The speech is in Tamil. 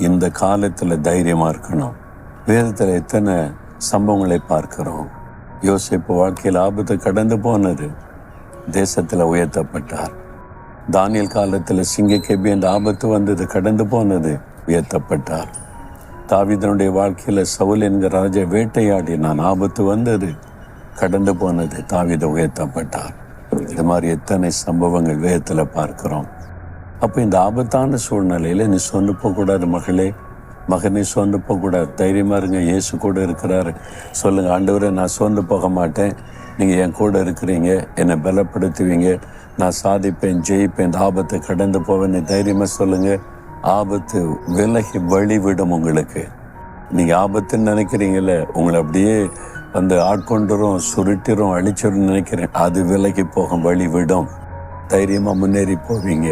இந்த காலத்தில் தைரியமாக இருக்கணும். வேதத்தில் எத்தனை சம்பவங்களை பார்க்கிறோம். யோசேப்பு வாழ்க்கையில் ஆபத்து கடந்து போனது, தேசத்தில் உயர்த்தப்பட்டார். தானியல் காலத்தில் சிங்கக்கேபி அந்த ஆபத்து வந்தது, கடந்து போனது, உயர்த்தப்பட்டார். தாவீதனுடைய வாழ்க்கையில் சவுல் என்கிற ராஜா வேட்டையாடினான், ஆபத்து வந்தது, கடந்து போனது, தாவீது உயர்த்தப்பட்டார். இது மாதிரி எத்தனை சம்பவங்கள் வேதத்தில் பார்க்கிறோம். அப்போ இந்த ஆபத்தான சூழ்நிலையில் நீ சொந்து போகக்கூடாது மகளே, மகனே சோர்ந்து போகக்கூடாது. தைரியமாக இருங்க, இயேசு கூட இருக்கிறாரு. சொல்லுங்கள், ஆண்டவரே நான் சோர்ந்து போக மாட்டேன், நீங்கள் என் கூட இருக்கிறீங்க, என்னை பலப்படுத்துவீங்க, நான் சாதிப்பேன், ஜெயிப்பேன், இந்த ஆபத்தை கடந்து போவேன்னு தைரியமாக சொல்லுங்கள். ஆபத்து விலகி வழிவிடும். உங்களுக்கு நீங்கள் ஆபத்துன்னு நினைக்கிறீங்களே, உங்களை அப்படியே வந்து ஆட்கொண்டுரும், சுருட்டிரும், அழிச்சிடும் நினைக்கிறேன், அது விலகி போகும், வழிவிடும். தைரியமாக முன்னேறி போவீங்க.